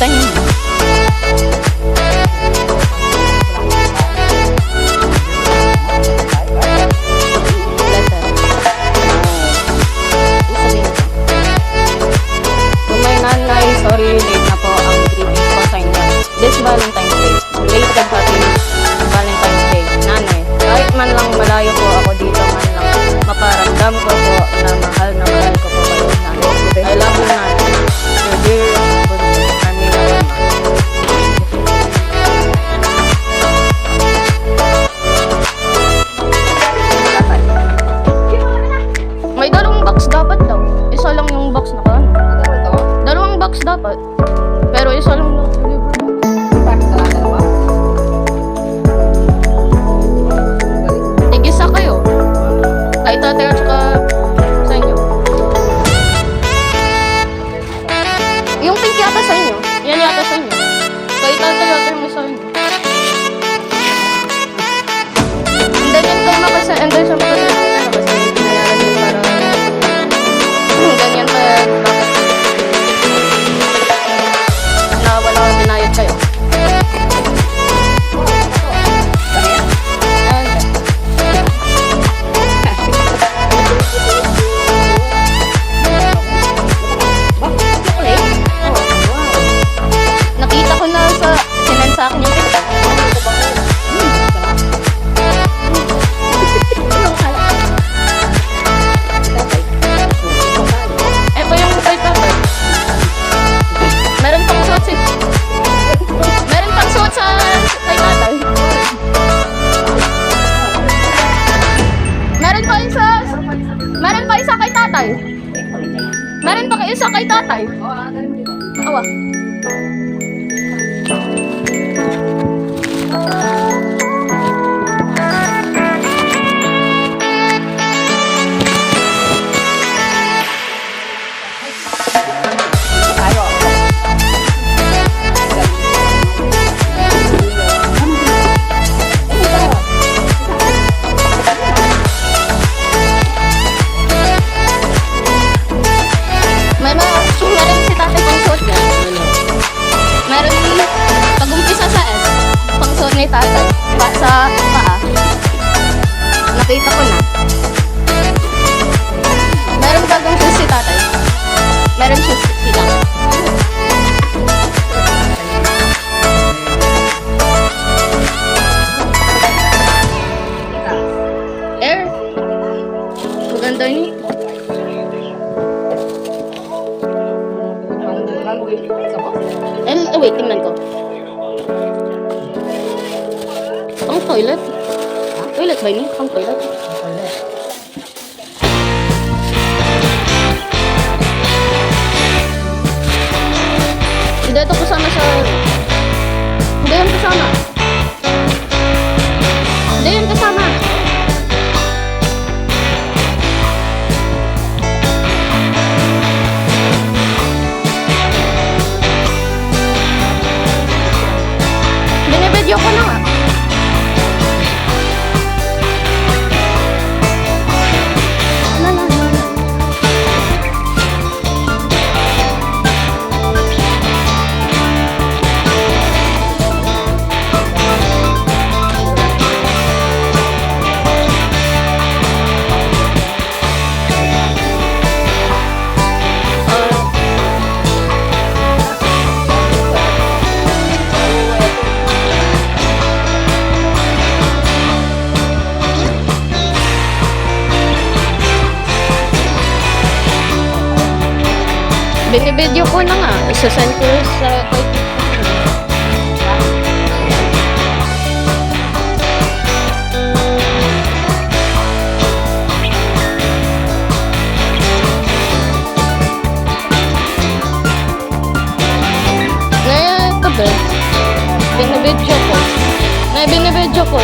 Kita niyo. Sorry, late na po ang greetings ko sa inyo. This Valentine's Day. Late and happy Valentine's Day. Nanay, kahit man lang malayo po ako dito, man lang maparamdam ko po na mahal ko po kayo, nanay. I love you, nanay. Your dear Bunso, Carmela Lama. May dalawang box dapat daw. Isa lang yung box na kan. Dalawang box dapat. Pero isa lang na deliver mo. Tig-isa kayo. Kay tatay at saka sa inyo. Yung pink yata sa inyo. Yan yata sa inyo. Kay tatay at mo sa inyo. And then yun kayo makasa. And then syempre kasi pinayaran yun para ganyan pa bakit wala binayad kayo. Nakita ko na sa sinensa akin yung picture. Ito yung kay tatay. Meron pang suot sa kay tatay. Meron pa isa kay tatay. Meron pa isa kay tatay. Awa. Meron si tatay pang suot niya. Meron pag-umpisa sa S, pang suot ni tatay. Sa paa. Nakita ko na. Meron bagong shoes si tatay. Meron shoes sila. Air. Maganda niyo. Wait, tingnan ko. Pang toilet. Toilet ba ini? Pang toilet. Hindi ito kasama sa... Hindi yan kasama. Hindi yan kasama. Binibidyo ko na nga. Binibidyo ko na nga. Isasend ko sa kay Binibidyo ko. Binibidyo ko.